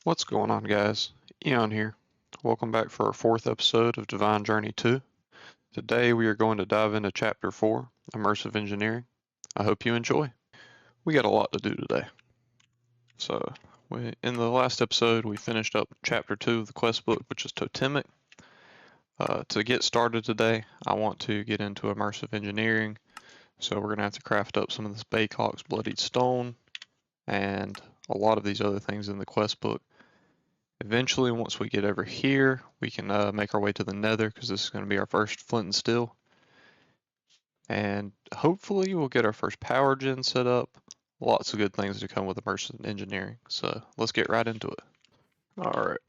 What's going on, guys? Eon here. Welcome back for our fourth episode of Divine Journey 2. Today we are going to dive into Chapter 4, Immersive Engineering. I hope you enjoy. We got a lot to do today. So, in the last episode, we finished up Chapter 2 of the quest book, which is Totemic. To get started today, I want to get into Immersive Engineering. So we're going to have to craft up some of this Baycock's Bloodied Stone and a lot of these other things in the quest book. Eventually, once we get over here, we can make our way to the Nether because this is going to be our first flint and steel. And hopefully we'll get our first power gen set up. Lots of good things to come with immersive engineering. So let's get right into it. Alright,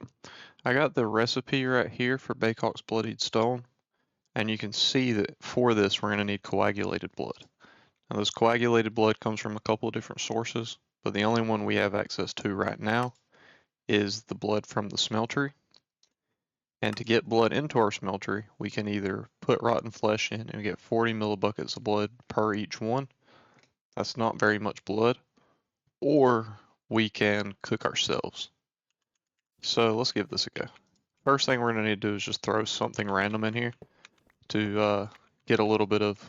I got the recipe right here for Baycock's Bloodied Stone. And you can see that for this we're going to need coagulated blood. Now this coagulated blood comes from a couple of different sources, but the only one we have access to right now is the blood from the smeltery. And to get blood into our smeltery, we can either put rotten flesh in and get 40 millibuckets of blood per each one. That's not very much blood. Or we can cook ourselves. So let's give this a go. First thing we're going to need to do is just throw something random in here to get a little bit of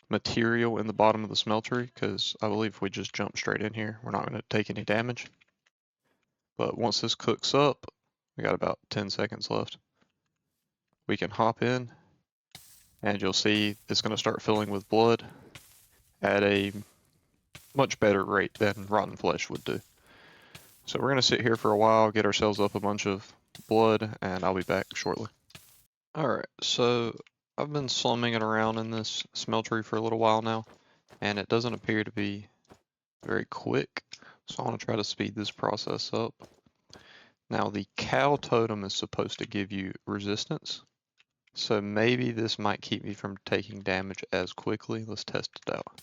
material in the bottom of the smeltery, because I believe if we just jump straight in here, we're not going to take any damage. But once this cooks up, we got about 10 seconds left. We can hop in and you'll see it's going to start filling with blood at a much better rate than rotten flesh would do. So we're going to sit here for a while, get ourselves up a bunch of blood, and I'll be back shortly. Alright, so I've been slumming it around in this smeltery for a little while now, and it doesn't appear to be very quick, so I want to try to speed this process up. Now the cow totem is supposed to give you resistance, so maybe this might keep me from taking damage as quickly. Let's test it out.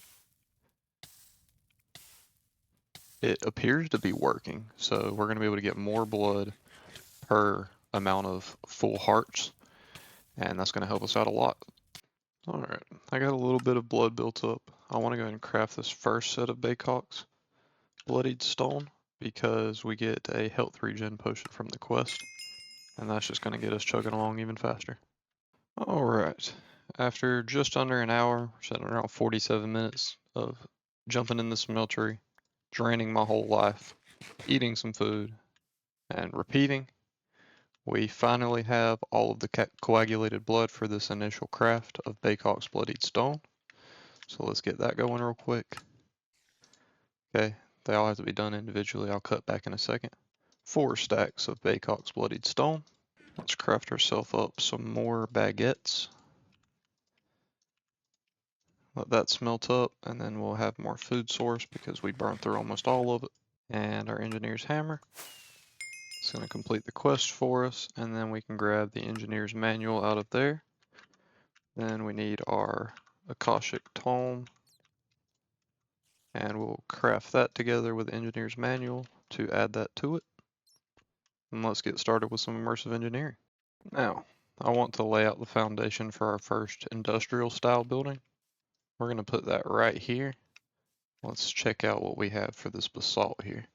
It appears to be working, so we're going to be able to get more blood per amount of full hearts, and that's going to help us out a lot. Alright, I got a little bit of blood built up. I want to go ahead and craft this first set of Baycock's Bloodied Stone, because we get a health regen potion from the quest, and that's just going to get us chugging along even faster. Alright, after just under an hour, we're sitting around 47 minutes of jumping in the smeltery, draining my whole life, eating some food, and repeating, we finally have all of the coagulated blood for this initial craft of Baycock's Bloodied Stone. So let's get that going real quick. Okay, they all have to be done individually. I'll cut back in a second. 4 stacks of Baycock's Bloodied Stone. Let's craft ourselves up some more baguettes. Let that smelt up, and then we'll have more food source because we burned through almost all of it. And our engineer's hammer. It's going to complete the quest for us, and then we can grab the engineer's manual out of there. Then we need our Akashic tome, and we'll craft that together with the engineer's manual to add that to it. And let's get started with some immersive engineering. Now, I want to lay out the foundation for our first industrial style building. We're going to put that right here. Let's check out what we have for this basalt here.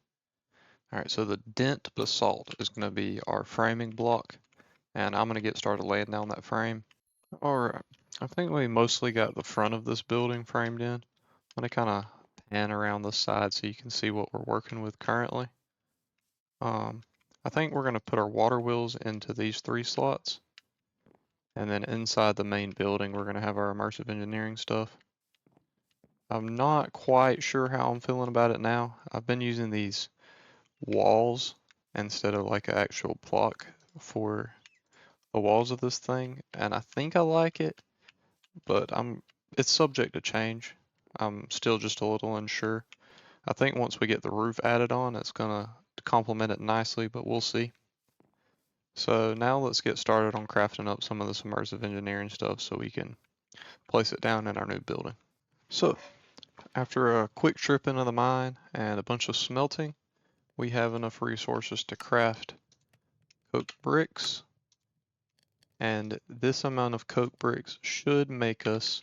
Alright, so the dent basalt is going to be our framing block, and I'm going to get started laying down that frame. Alright, I think we mostly got the front of this building framed in. I'm going to kind of pan around the side so you can see what we're working with currently. I think we're going to put our water wheels into these 3 slots, and then inside the main building we're going to have our immersive engineering stuff. I'm not quite sure how I'm feeling about it now. I've been using these walls instead of like an actual block for the walls of this thing, and I think I like it, but it's subject to change. I'm still just a little unsure. I think once we get the roof added on, it's gonna complement it nicely, but we'll see. So now let's get started on crafting up some of this immersive engineering stuff so we can place it down in our new building. So after a quick trip into the mine and a bunch of smelting, we have enough resources to craft coke bricks, and this amount of coke bricks should make us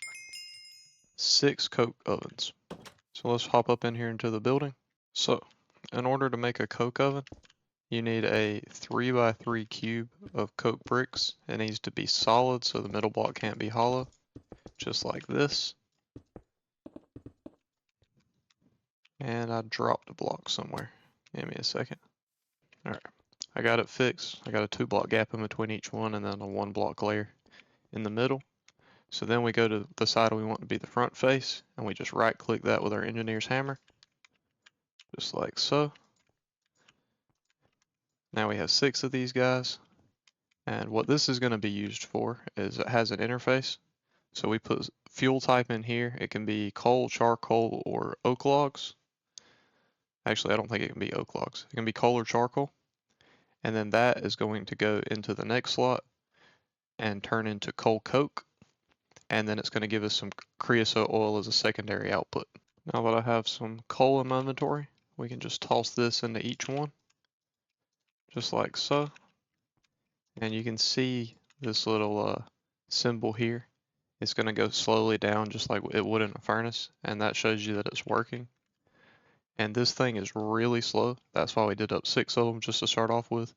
6 coke ovens. So let's hop up in here into the building. So in order to make a coke oven, you need a 3x3 cube of coke bricks. It needs to be solid so the middle block can't be hollow, just like this. And I dropped a block somewhere. Give me a second. Alright, I got it fixed. I got a 2 block gap in between each one and then a 1 block layer in the middle. So then we go to the side we want to be the front face, and we just right click that with our engineer's hammer, just like so. Now we have 6 of these guys, and what this is going to be used for is it has an interface. So we put fuel type in here. It can be coal, charcoal, or oak logs. Actually, I don't think it can be oak logs. It can be coal or charcoal. And then that is going to go into the next slot and turn into coal coke. And then it's going to give us some creosote oil as a secondary output. Now that I have some coal in my inventory, we can just toss this into each one, just like so. And you can see this little symbol here. It's going to go slowly down just like it would in a furnace, and that shows you that it's working. And this thing is really slow. That's why we did up 6 of them just to start off with.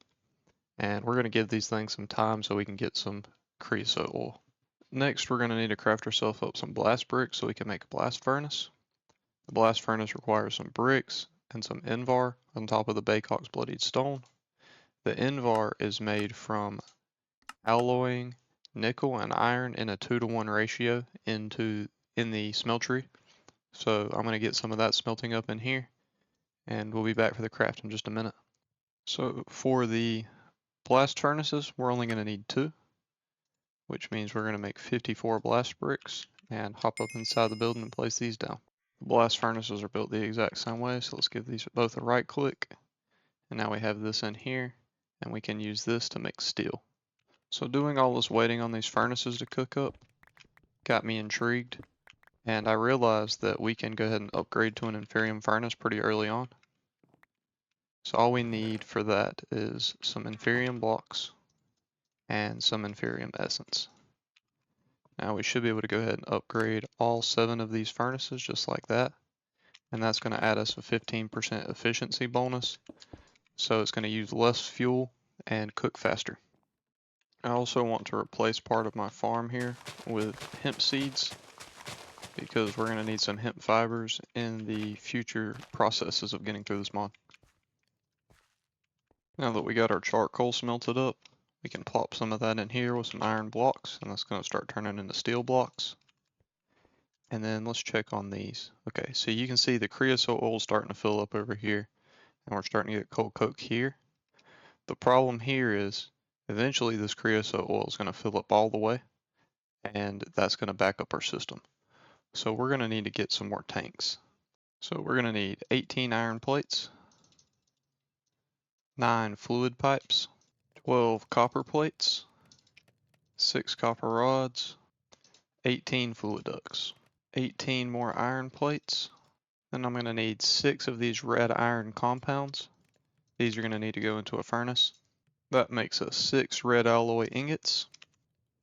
And we're going to give these things some time so we can get some creosote oil. Next, we're going to need to craft ourselves up some blast bricks so we can make a blast furnace. The blast furnace requires some bricks and some invar on top of the Baycock's bloodied stone. The invar is made from alloying nickel and iron in a 2-to-1 ratio in the smeltery. So I'm going to get some of that smelting up in here, and we'll be back for the craft in just a minute. So for the blast furnaces, we're only going to need 2, which means we're going to make 54 blast bricks and hop up inside the building and place these down. The blast furnaces are built the exact same way, so let's give these both a right click. And now we have this in here, and we can use this to make steel. So doing all this waiting on these furnaces to cook up got me intrigued, and I realized that we can go ahead and upgrade to an inferium furnace pretty early on. So all we need for that is some inferium blocks and some inferium essence. Now we should be able to go ahead and upgrade all 7 of these furnaces just like that. And that's going to add us a 15% efficiency bonus. So it's going to use less fuel and cook faster. I also want to replace part of my farm here with hemp seeds because we're going to need some hemp fibers in the future processes of getting through this mod. Now that we got our charcoal smelted up, we can plop some of that in here with some iron blocks, and that's going to start turning into steel blocks. And then let's check on these. Okay, so you can see the creosote oil starting to fill up over here, and we're starting to get coal coke here. The problem here is eventually this creosote oil is going to fill up all the way, and that's going to back up our system. So we're going to need to get some more tanks. So we're going to need 18 iron plates, 9 fluid pipes, 12 copper plates, 6 copper rods, 18 fluid ducts, 18 more iron plates. Then I'm going to need 6 of these red iron compounds. These are going to need to go into a furnace. That makes us 6 red alloy ingots.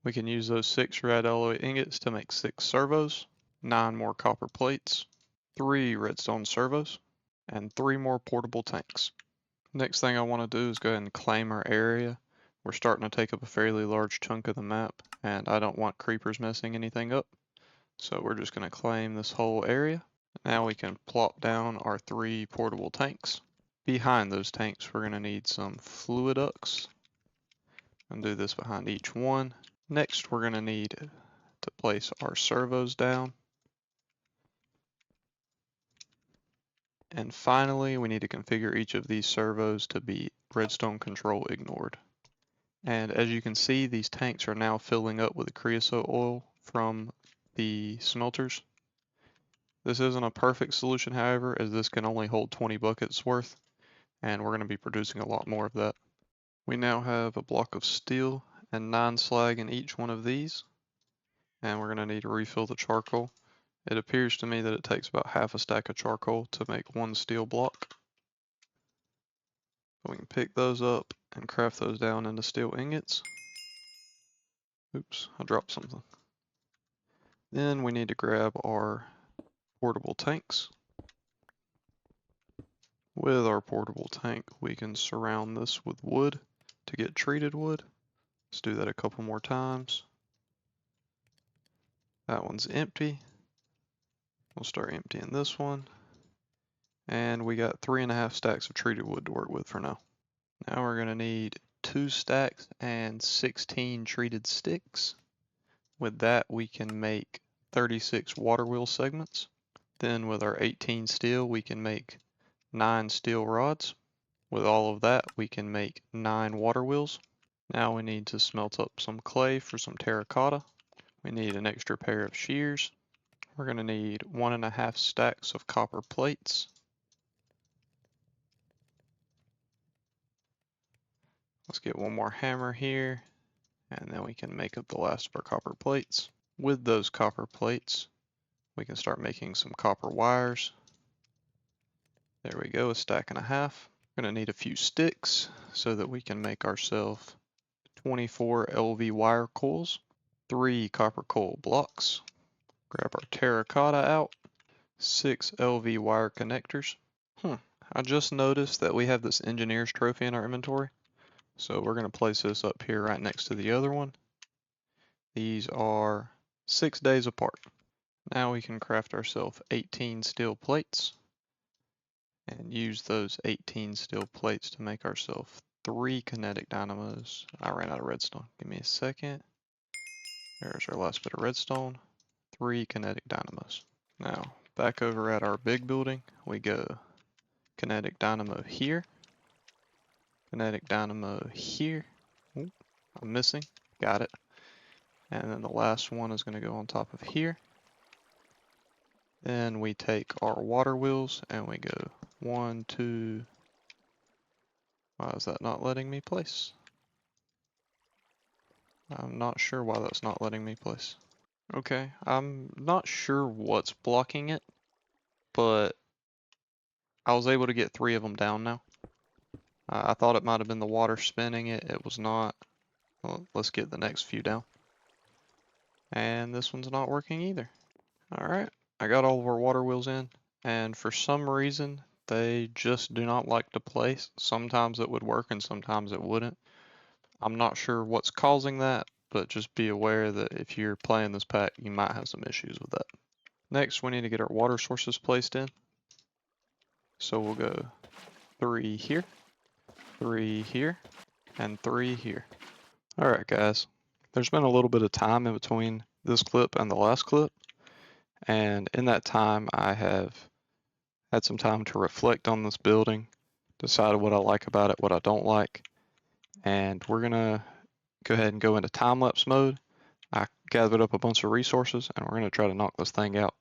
We can use those 6 red alloy ingots to make 6 servos, 9 more copper plates, 3 redstone servos, and 3 more portable tanks. Next thing I want to do is go ahead and claim our area. We're starting to take up a fairly large chunk of the map, and I don't want creepers messing anything up. So we're just going to claim this whole area. Now we can plop down our 3 portable tanks. Behind those tanks, we're going to need some fluid ducts. I'm going to do this behind each one. Next, we're going to need to place our servos down. And finally, we need to configure each of these servos to be redstone control ignored. And as you can see, these tanks are now filling up with the creosote oil from the smelters. This isn't a perfect solution, however, as this can only hold 20 buckets worth, and we're going to be producing a lot more of that. We now have a block of steel and 9 slag in each one of these, and we're going to need to refill the charcoal. It appears to me that it takes about half a stack of charcoal to make 1 steel block. So we can pick those up and craft those down into steel ingots. Oops, I dropped something. Then we need to grab our portable tanks. With our portable tank, we can surround this with wood to get treated wood. Let's do that a couple more times. That one's empty. We'll start emptying this one. And we got 3.5 stacks of treated wood to work with for now. Now we're gonna need 2 stacks and 16 treated sticks. With that, we can make 36 water wheel segments. Then with our 18 steel, we can make 9 steel rods. With all of that, we can make 9 water wheels. Now we need to smelt up some clay for some terracotta. We need an extra pair of shears. We're going to need 1.5 stacks of copper plates. Let's get one more hammer here, and then we can make up the last of our copper plates. With those copper plates, we can start making some copper wires. There we go, 1.5 stacks. We're going to need a few sticks so that we can make ourselves 24 LV wire coils, 3 copper coil blocks. Grab our terracotta out, 6 LV wire connectors. I just noticed that we have this engineer's trophy in our inventory. So we're going to place this up here right next to the other one. These are 6 days apart. Now we can craft ourselves 18 steel plates and use those 18 steel plates to make ourselves 3 kinetic dynamos. I ran out of redstone. Give me a second. There's our last bit of redstone. 3 kinetic dynamos. Now back over at our big building, we go kinetic dynamo here. Kinetic dynamo here. Ooh, I'm missing. Got it. And then the last one is going to go on top of here. Then we take our water wheels and we go 1, 2. Why is that not letting me place? I'm not sure why that's not letting me place. Okay, I'm not sure what's blocking it, but I was able to get 3 of them down now. I thought it might have been the water spinning it. It was not. Well, let's get the next few down. And this one's not working either. Alright, I got all of our water wheels in, and for some reason they just do not like to place. Sometimes it would work and sometimes it wouldn't. I'm not sure what's causing that, but just be aware that if you're playing this pack, you might have some issues with that. Next, we need to get our water sources placed in. So we'll go 3 here, 3 here, and 3 here. Alright guys, there's been a little bit of time in between this clip and the last clip, and in that time I have had some time to reflect on this building, decide what I like about it, what I don't like, and we're gonna go ahead and go into time-lapse mode. I gathered up a bunch of resources and we're gonna try to knock this thing out.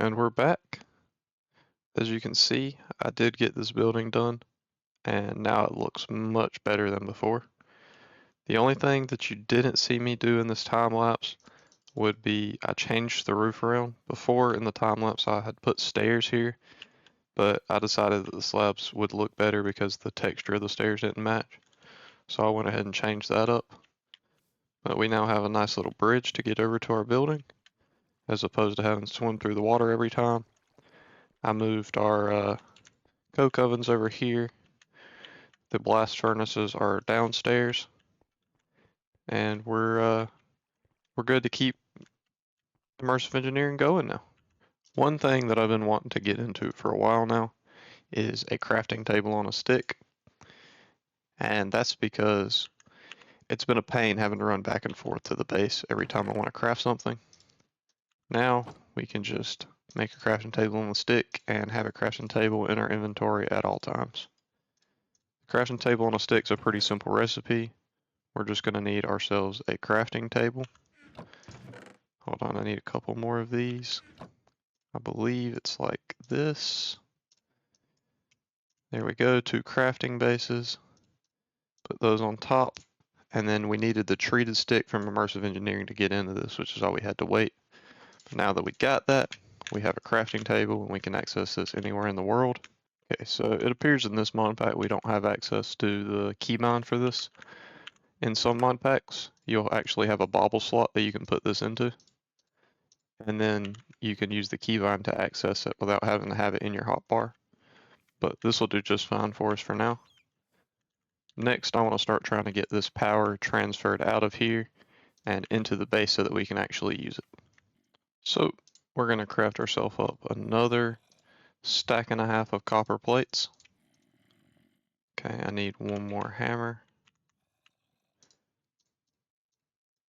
And we're back. As you can see, I did get this building done, and now it looks much better than before. The only thing that you didn't see me do in this time lapse would be I changed the roof around. Before in the time lapse I had put stairs here, but I decided that the slabs would look better because the texture of the stairs didn't match. So I went ahead and changed that up. But we now have a nice little bridge to get over to our building, as opposed to having to swim through the water every time. I moved our coke ovens over here. The blast furnaces are downstairs, and we're good to keep immersive engineering going now. One thing that I've been wanting to get into for a while now is a crafting table on a stick, and that's because it's been a pain having to run back and forth to the base every time I want to craft something. Now we can just make a crafting table on the stick and have a crafting table in our inventory at all times. The crafting table on a stick is a pretty simple recipe. We're just going to need ourselves a crafting table. Hold on, I need a couple more of these. I believe it's like this. There we go, 2 crafting bases. Put those on top. And then we needed the treated stick from Immersive Engineering to get into this, which is all we had to wait. Now that we got that, we have a crafting table and we can access this anywhere in the world. Okay, so it appears in this mod pack we don't have access to the keybind for this. In some mod packs, you'll actually have a bobble slot that you can put this into. And then you can use the keybind to access it without having to have it in your hotbar. But this will do just fine for us for now. Next, I want to start trying to get this power transferred out of here and into the base so that we can actually use it. So we're going to craft ourselves up another 1.5 stacks of copper plates. Okay, I need one more hammer.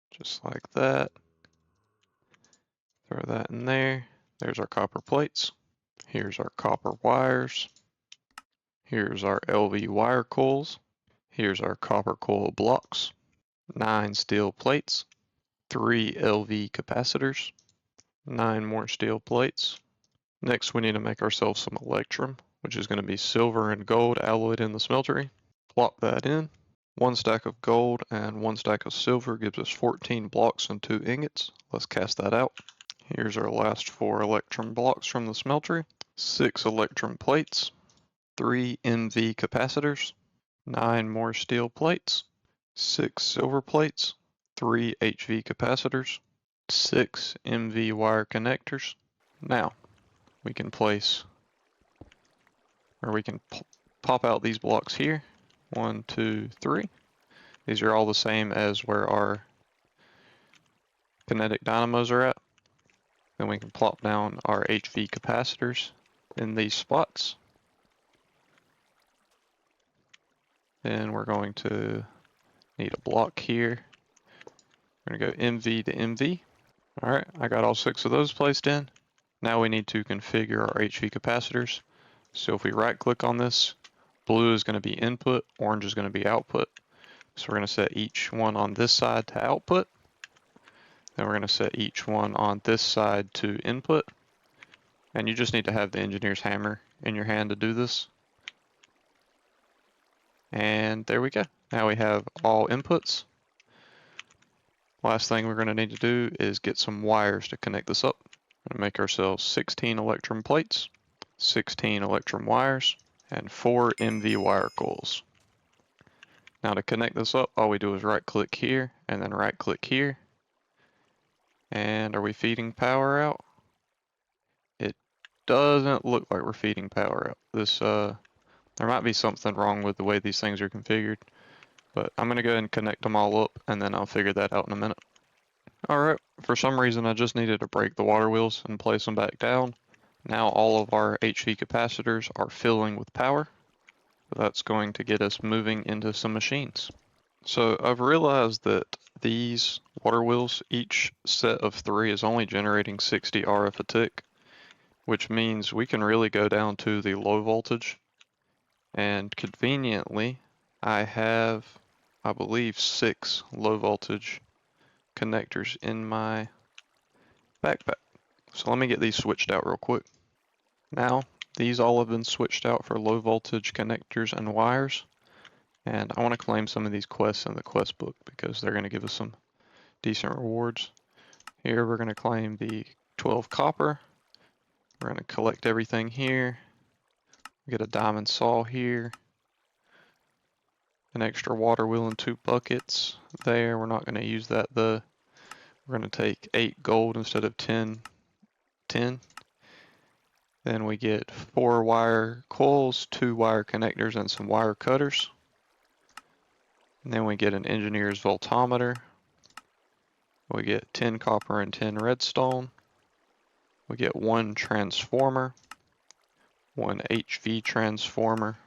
Just like that. Throw that in there. There's our copper plates. Here's our copper wires. Here's our LV wire coils. Here's our copper coil blocks. 9 steel plates. 3 LV capacitors. 9 more steel plates. Next, we need to make ourselves some electrum, which is going to be silver and gold alloyed in the smeltery. Plop that in. 1 stack of gold and 1 stack of silver gives us 14 blocks and 2 ingots. Let's cast that out. Here's our last 4 electrum blocks from the smeltery. 6 electrum plates. 3 MV capacitors. 9 more steel plates. 6 silver plates. 3 HV capacitors. 6 MV wire connectors. Now, we can place, or we can pop out these blocks here. 1, 2, 3. These are all the same as where our kinetic dynamos are at. Then we can plop down our HV capacitors in these spots. Then we're going to need a block here. We're going to go MV to MV. Alright, I got all 6 of those placed in. Now we need to configure our HV capacitors. So if we right click on this, blue is going to be input, orange is going to be output. So we're going to set each one on this side to output. Then we're going to set each one on this side to input. And you just need to have the engineer's hammer in your hand to do this. And there we go. Now we have all inputs. Last thing we're going to need to do is get some wires to connect this up. We're going to make ourselves 16 electrum plates, 16 electrum wires, and 4 MV wire coils. Now to connect this up, all we do is right click here and then right click here. And are we feeding power out? It doesn't look like we're feeding power out. There might be something wrong with the way these things are configured, but I'm going to go ahead and connect them all up and then I'll figure that out in a minute. Alright, for some reason I just needed to break the water wheels and place them back down. Now all of our HV capacitors are filling with power. That's going to get us moving into some machines. So I've realized that these water wheels, each set of 3 is only generating 60 RF a tick, which means we can really go down to the low voltage. And conveniently, I have, I believe, 6 low voltage connectors in my backpack. So let me get these switched out real quick. Now, these all have been switched out for low voltage connectors and wires. And I want to claim some of these quests in the quest book because they're going to give us some decent rewards. Here we're going to claim the 12 copper. We're going to collect everything here. Get a diamond saw here. An extra water wheel and 2 buckets there. We're not going to use that though. We're going to take 8 gold instead of 10. Then we get 4 wire coils, 2 wire connectors, and some wire cutters. And then we get an engineer's voltometer. We get 10 copper and 10 redstone. We get 1 transformer, 1 HV transformer,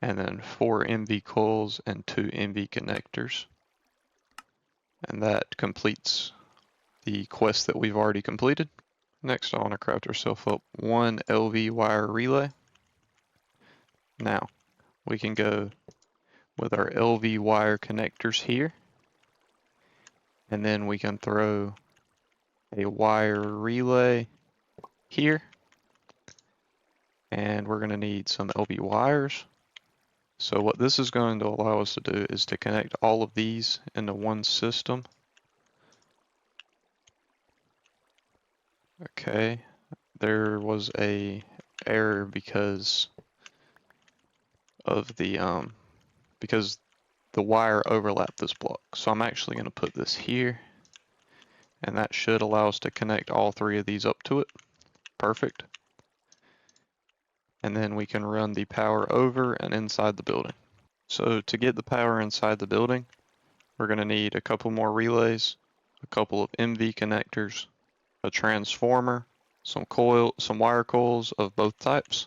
and then 4 MV coils and 2 MV connectors. And that completes the quest that we've already completed. Next, I want to craft ourselves up 1 LV wire relay. Now, we can go with our LV wire connectors here, and then we can throw a wire relay here, and we're going to need some LV wires. So what this is going to allow us to do is to connect all of these into one system. Okay, there was a error because of the wire overlapped this block. So I'm actually going to put this here, and that should allow us to connect all 3 of these up to it. Perfect. And then we can run the power over and inside the building. So to get the power inside the building, we're going to need a couple more relays, a couple of MV connectors, a transformer, some wire coils of both types,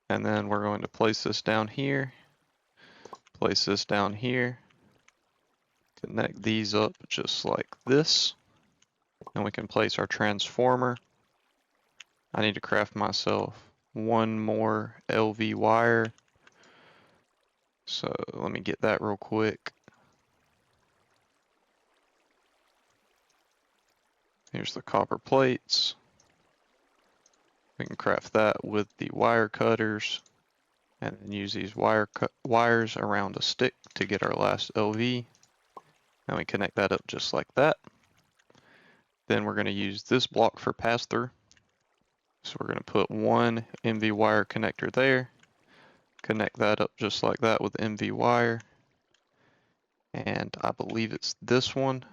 and then we're going to place this down here, place this down here, connect these up just like this, and we can place our transformer. I need to craft myself 1 more LV wire, so let me get that real quick. Here's the copper plates. We can craft that with the wire cutters and then use these wires around a stick to get our last LV. And we connect that up just like that. Then we're going to use this block for pass-through. So we're going to put 1 MV wire connector there, connect that up just like that with MV wire. And I believe it's this one.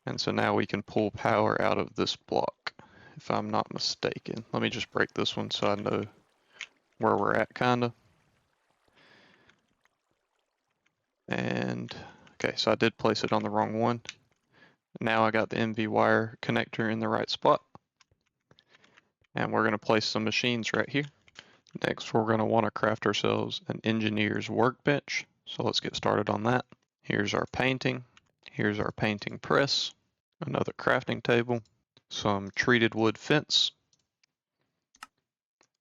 And so now we can pull power out of this block, if I'm not mistaken. Let me just break this one so I know where we're at, kinda. And okay, so I did place it on the wrong one. Now I got the MV wire connector in the right spot. And we're gonna place some machines right here. Next, we're gonna wanna craft ourselves an engineer's workbench. So let's get started on that. Here's our painting. Here's our painting press, another crafting table, some treated wood fence,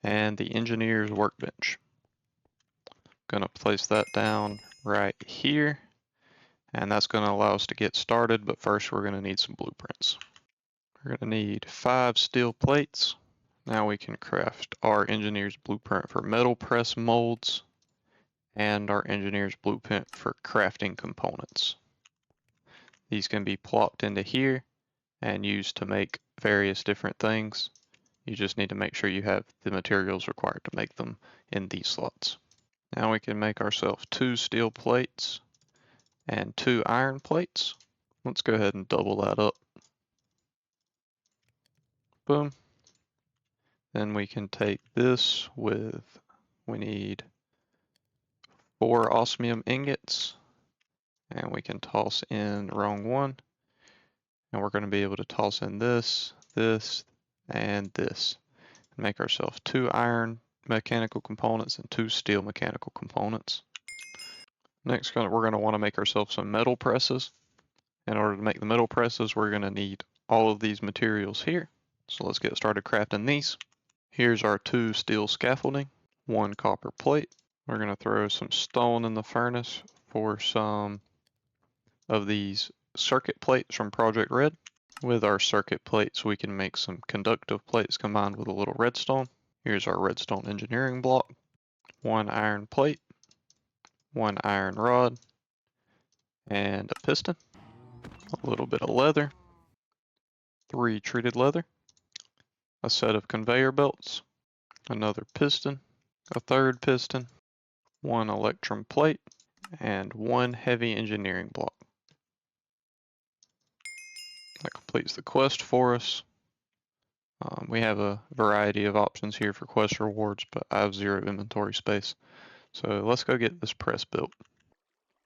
and the engineer's workbench. Gonna place that down right here, and that's gonna allow us to get started, but first we're gonna need some blueprints. We're gonna need 5 steel plates. Now we can craft our engineer's blueprint for metal press molds and our engineer's blueprint for crafting components. These can be plopped into here and used to make various different things. You just need to make sure you have the materials required to make them in these slots. Now we can make ourselves 2 steel plates and 2 iron plates. Let's go ahead and double that up. Boom. Then we can take this with, we need 4 osmium ingots, and we can toss in the wrong one. And we're going to be able to toss in this, this, and this. And make ourselves 2 iron mechanical components and 2 steel mechanical components. Next, we're going to want to make ourselves some metal presses. In order to make the metal presses, we're going to need all of these materials here. So let's get started crafting these. Here's our 2 steel scaffolding, 1 copper plate. We're going to throw some stone in the furnace for some of these circuit plates from Project Red. With our circuit plates, we can make some conductive plates combined with a little redstone. Here's our redstone engineering block. 1 iron plate, 1 iron rod, and a piston, a little bit of leather, 3 treated leather, a set of conveyor belts, another piston, a third piston, 1 electrum plate, and 1 heavy engineering block. That completes the quest for us. We have a variety of options here for quest rewards, but I have 0 inventory space. So let's go get this press built.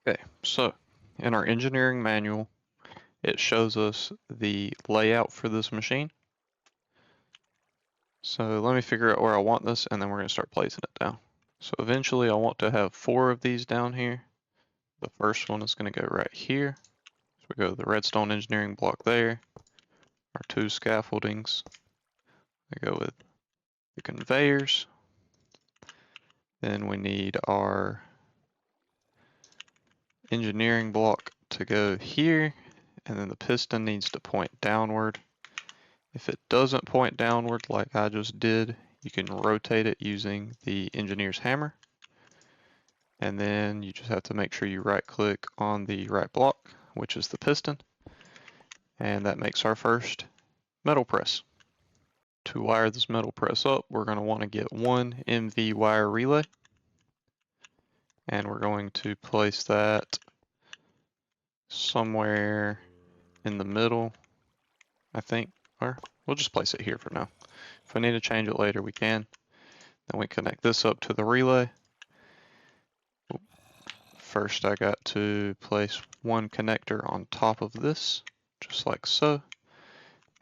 Okay, so in our engineering manual, it shows us the layout for this machine. So let me figure out where I want this, and then we're going to start placing it down. So eventually I want to have 4 of these down here. The first one is going to go right here. So we go to the redstone engineering block there, our 2 scaffoldings. I go with the conveyors. Then we need our engineering block to go here, and then the piston needs to point downward. If it doesn't point downward like I just did, you can rotate it using the engineer's hammer. And then you just have to make sure you right click on the right block, which is the piston. And that makes our first metal press. To wire this metal press up, we're going to want to get 1 MV wire relay. And we're going to place that somewhere in the middle, I think, or we'll just place it here for now. If we need to change it later, we can. Then we connect this up to the relay. First, I got to place 1 connector on top of this, just like so.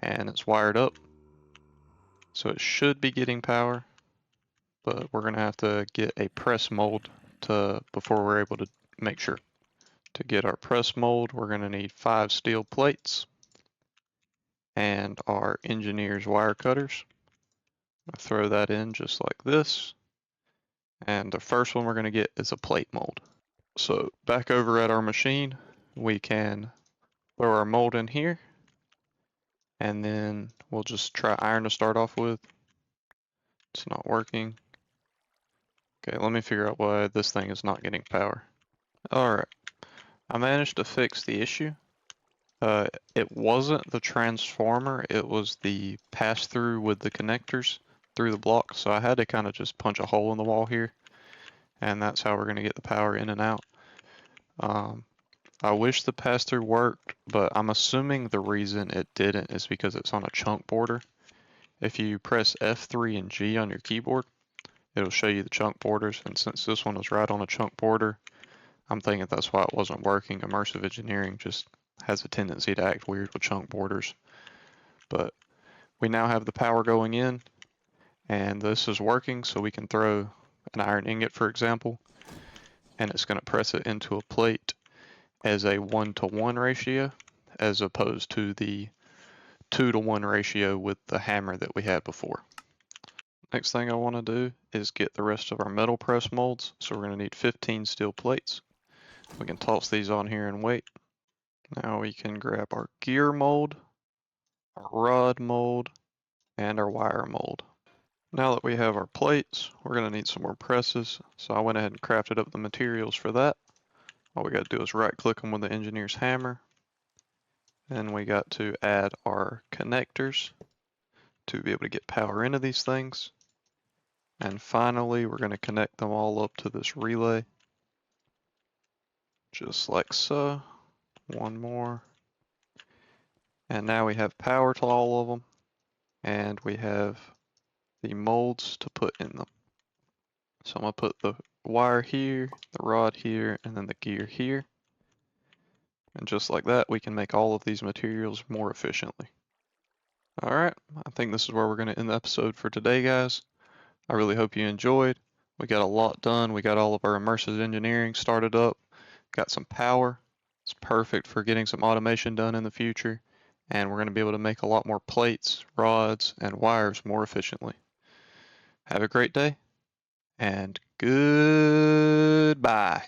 And it's wired up. So it should be getting power, but we're going to have to get a press mold before we're able to make sure. To get our press mold, we're going to need 5 steel plates and our engineer's wire cutters. I'll throw that in just like this. And the first one we're going to get is a plate mold. So back over at our machine, we can throw our mold in here. And then we'll just try iron to start off with. It's not working. Okay, let me figure out why this thing is not getting power. Alright, I managed to fix the issue. It wasn't the transformer, it was the pass-through with the connectors through the block, so I had to kind of just punch a hole in the wall here, and that's how we're going to get the power in and out. I wish the pass-through worked, but I'm assuming the reason it didn't is because it's on a chunk border. If you press F3 and G on your keyboard, it'll show you the chunk borders, and since this one was right on a chunk border, I'm thinking that's why it wasn't working. Immersive engineering just has a tendency to act weird with chunk borders. But we now have the power going in, and this is working, so we can throw an iron ingot, for example, and it's going to press it into a plate as a 1-to-1 ratio, as opposed to the 2-to-1 ratio with the hammer that we had before. Next thing I want to do is get the rest of our metal press molds, so we're going to need 15 steel plates. We can toss these on here and wait. Now we can grab our gear mold, our rod mold, and our wire mold. Now that we have our plates, we're going to need some more presses, so I went ahead and crafted up the materials for that. All we got to do is right click them with the engineer's hammer. Then we got to add our connectors to be able to get power into these things. And finally, we're going to connect them all up to this relay. Just like so. One more. And now we have power to all of them. And we have the molds to put in them. So I'm going to put the wire here, the rod here, and then the gear here. And just like that, we can make all of these materials more efficiently. Alright, I think this is where we're going to end the episode for today, guys. I really hope you enjoyed. We got a lot done. We got all of our immersive engineering started up. Got some power. It's perfect for getting some automation done in the future. And we're going to be able to make a lot more plates, rods, and wires more efficiently. Have a great day, and goodbye.